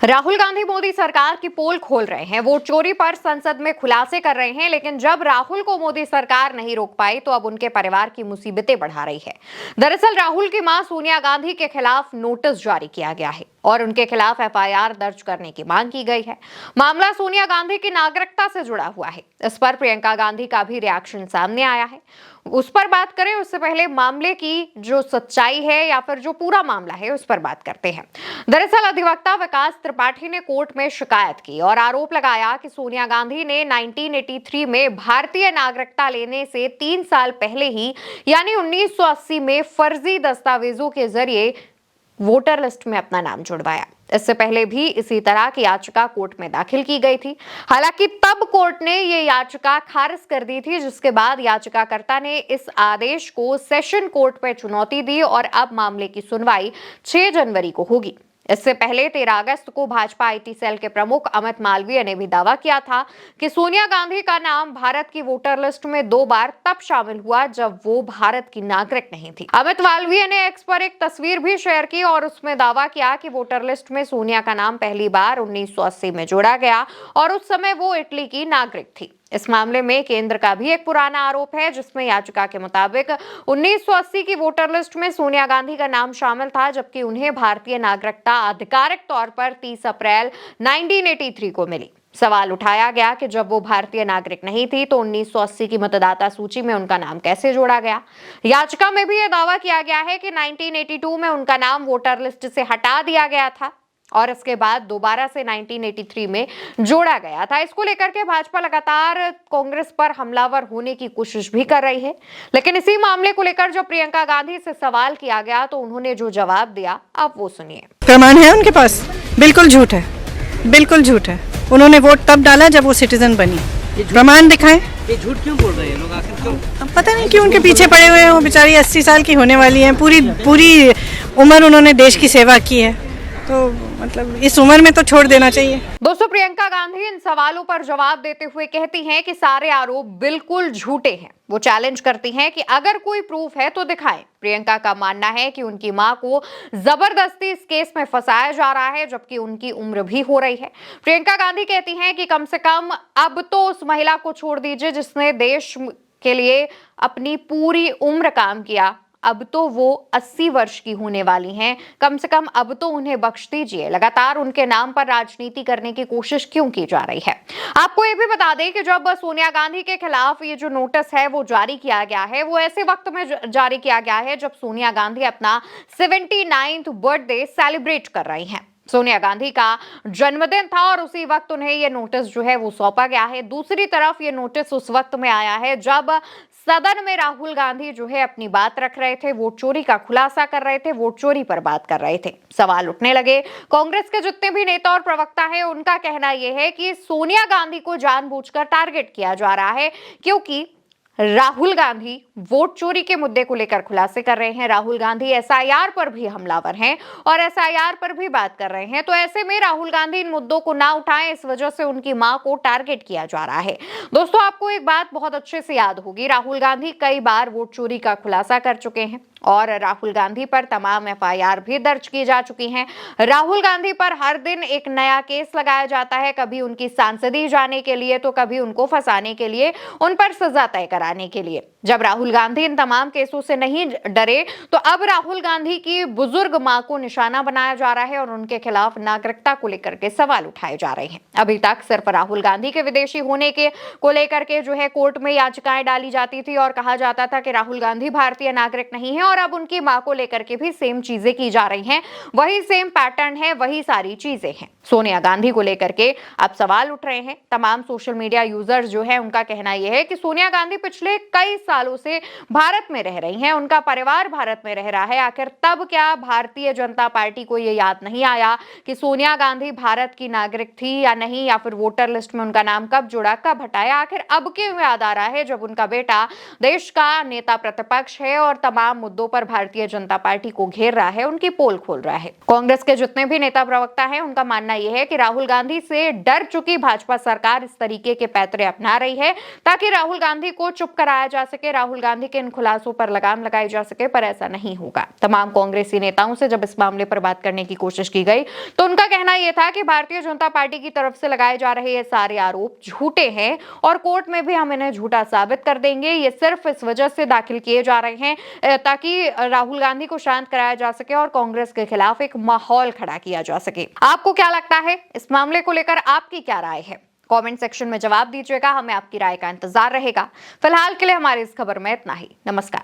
राहुल गांधी मोदी सरकार की पोल खोल रहे हैं। वोट चोरी पर संसद में खुलासे कर रहे हैं, लेकिन जब राहुल को मोदी सरकार नहीं रोक पाई तो अब उनके परिवार की मुसीबतें बढ़ा रही है। दरअसल राहुल की मां सोनिया गांधी के खिलाफ नोटिस जारी किया गया है और उनके खिलाफ एफआईआर दर्ज करने की मांग की गई है। मामला सोनिया गांधी की नागरिकता से जुड़ा हुआ है। इस पर प्रियंका गांधी का भी रिएक्शन सामने आया है। उस पर बात करें उससे पहले मामले की जो सच्चाई है या फिर जो पूरा मामला है उस पर बात करते हैं। दरअसल अधिवक्ता विकास त्रिपाठी ने कोर्ट में शिकायत की और आरोप लगाया कि सोनिया गांधी ने 1983 में भारतीय नागरिकता लेने से 3 साल पहले ही यानी 1980 में फर्जी दस्तावेजों के जरिए वोटर लिस्ट में अपना नाम जुड़वाया। इससे पहले भी इसी तरह की याचिका कोर्ट में दाखिल की गई थी। हालांकि तब कोर्ट ने ये याचिका खारिज कर दी थी, जिसके बाद याचिकाकर्ता ने इस आदेश को सेशन कोर्ट में चुनौती दी और अब मामले की सुनवाई 6 जनवरी को होगी। इससे पहले 13 अगस्त को भाजपा आईटी सेल के प्रमुख अमित मालवीय ने भी दावा किया था कि सोनिया गांधी का नाम भारत की वोटर लिस्ट में 2 बार तब शामिल हुआ जब वो भारत की नागरिक नहीं थी। अमित मालवीय ने एक्स पर एक तस्वीर भी शेयर की और उसमें दावा किया कि वोटर लिस्ट में सोनिया का नाम पहली बार 1980 में जोड़ा गया और उस समय वो इटली की नागरिक थी। इस मामले में केंद्र का भी एक पुराना आरोप है, जिसमें याचिका के मुताबिक 1980 की वोटर लिस्ट में सोनिया गांधी का नाम शामिल था, जबकि उन्हें भारतीय नागरिकता आधिकारिक तौर पर 30 अप्रैल 1983 को मिली। सवाल उठाया गया कि जब वो भारतीय नागरिक नहीं थी तो 1980 की मतदाता सूची में उनका नाम कैसे जोड़ा गया। याचिका में भी यह दावा किया गया है कि 1982 में उनका नाम वोटर लिस्ट से हटा दिया गया था और इसके बाद दोबारा से 1983 में जोड़ा गया था। इसको लेकर के भाजपा लगातार कांग्रेस पर हमलावर होने की कोशिश भी कर रही है, लेकिन इसी मामले को लेकर जब प्रियंका गांधी से सवाल किया गया तो उन्होंने जो जवाब दिया आप वो सुनिए। प्रमाण है उनके पास? बिल्कुल झूठ है, बिल्कुल झूठ है। उन्होंने वोट तब डाला जब वो सिटीजन बनी। प्रमाण दिखाएं। ये झूठ क्यों बोल रहे हैं लोग आखिर क्यों? अब पता नहीं क्यों उनके पीछे पड़े हुए हैं। वो बेचारी 80 साल की होने वाली हैं। पूरी उम्र उन्होंने देश की सेवा की है, तो मतलब इस उम्र में तो छोड़ देना चाहिए। दोस्तों, प्रियंका गांधी इन सवालों पर जवाब देते हुए कहती हैं कि सारे आरोप बिल्कुल झूठे हैं। वो चैलेंज करती हैं कि अगर कोई प्रूफ है तो दिखाएं। प्रियंका का मानना है कि उनकी मां को जबरदस्ती इस केस में फंसाया जा रहा है, जबकि उनकी उम्र भी हो रही है। प्रियंका गांधी कहती हैं कि कम से कम अब तो उस महिला को छोड़ दीजिए जिसने देश के लिए अपनी पूरी उम्र काम किया। अब तो वो 80 वर्ष की होने वाली हैं, कम से कम अब तो उन्हें बख्श दीजिए। लगातार उनके नाम पर राजनीति करने की कोशिश क्यों की जा रही है? आपको ये भी बता दें कि जब सोनिया गांधी के खिलाफ ये जो नोटिस है वो जारी किया गया है, वो ऐसे वक्त में जारी किया गया है जब सोनिया गांधी अपना 79th बर्थडे सेलिब्रेट कर रही हैं। सोनिया गांधी का जन्मदिन था और उसी वक्त उन्हें ये नोटिस जो है वो सौंपा गया है। दूसरी तरफ ये नोटिस उस वक्त में आया है जब सदन में राहुल गांधी जो है अपनी बात रख रहे थे, वोट चोरी का खुलासा कर रहे थे, वोट चोरी पर बात कर रहे थे। सवाल उठने लगे। कांग्रेस के जितने भी नेता और प्रवक्ता हैं उनका कहना यह है कि सोनिया गांधी को जानबूझकर टारगेट किया जा रहा है, क्योंकि राहुल गांधी वोट चोरी के मुद्दे को लेकर खुलासे कर रहे हैं। राहुल गांधी एसआईआर पर भी हमलावर हैं और एसआईआर पर भी बात कर रहे हैं। तो ऐसे में राहुल गांधी इन मुद्दों को ना उठाएं, इस वजह से उनकी मां को टारगेट किया जा रहा है। दोस्तों, आपको एक बात बहुत अच्छे से याद होगी, राहुल गांधी कई बार वोट चोरी का खुलासा कर चुके हैं और राहुल गांधी पर तमाम एफआईआर भी दर्ज की जा चुकी हैं। राहुल गांधी पर हर दिन एक नया केस लगाया जाता है, कभी उनकी सांसदी जाने के लिए तो कभी उनको फंसाने के लिए, उन पर सजा तय कराने के लिए। जब राहुल गांधी इन तमाम केसों से नहीं डरे तो अब राहुल गांधी की बुजुर्ग मां को निशाना बनाया जा रहा है और उनके खिलाफ नागरिकता को लेकर के सवाल उठाए जा रहे हैं। अभी तक सिर्फ राहुल गांधी के विदेशी होने के को लेकर के जो है कोर्ट में याचिकाएं डाली जाती थी और कहा जाता था कि राहुल गांधी भारतीय नागरिक नहीं है, और अब उनकी मां को लेकर के भी सेम चीजें की जा रही हैं। वही सेम पैटर्न है, वही सारी चीजें हैं। सोनिया गांधी को लेकर के अब सवाल उठ रहे हैं। तमाम सोशल मीडिया यूजर्स जो है उनका कहना यह है कि सोनिया गांधी पिछले कई सालों से भारत में रह रही हैं, उनका परिवार भारत में रह रहा है। आखिर तब क्या भारतीय जनता पार्टी को यह याद नहीं आया कि सोनिया गांधी भारत की नागरिक थी या नहीं, या फिर वोटर लिस्ट में उनका नाम कब जुड़ा, कब हटाया? आखिर अब क्यों याद आ रहा है जब उनका बेटा देश का नेता प्रतिपक्ष है और तमाम मुद्दों पर भारतीय जनता पार्टी को घेर रहा है, उनकी पोल खोल रहा है? कांग्रेस के जितने भी नेता प्रवक्ता हैं उनका मानना यह है कि राहुल गांधी से डर चुकी भाजपा सरकार इस तरीके के पैतरे अपना रही है ताकि राहुल गांधी को चुप कराया जा सके, राहुल गांधी के इन खुलासों पर लगाम लगाई जा सके, पर ऐसा नहीं होगा। तमाम कांग्रेसी नेताओं से जब इस मामले पर बात करने की कोशिश की गई तो उनका कहना यह था कि भारतीय जनता पार्टी की तरफ से लगाए जा रहे ये सारे आरोप झूठे हैं और कोर्ट में भी हम इन्हें झूठा साबित कर देंगे। ये सिर्फ इस वजह से दाखिल किए जा रहे हैं ताकि राहुल गांधी को शांत कराया जा सके और कांग्रेस के खिलाफ एक माहौल खड़ा किया जा सके। आपको क्या लगता है इस मामले को लेकर, आपकी क्या राय है? कमेंट सेक्शन में जवाब दीजिएगा, हमें आपकी राय का इंतजार रहेगा। फिलहाल के लिए हमारी इस खबर में इतना ही। नमस्कार।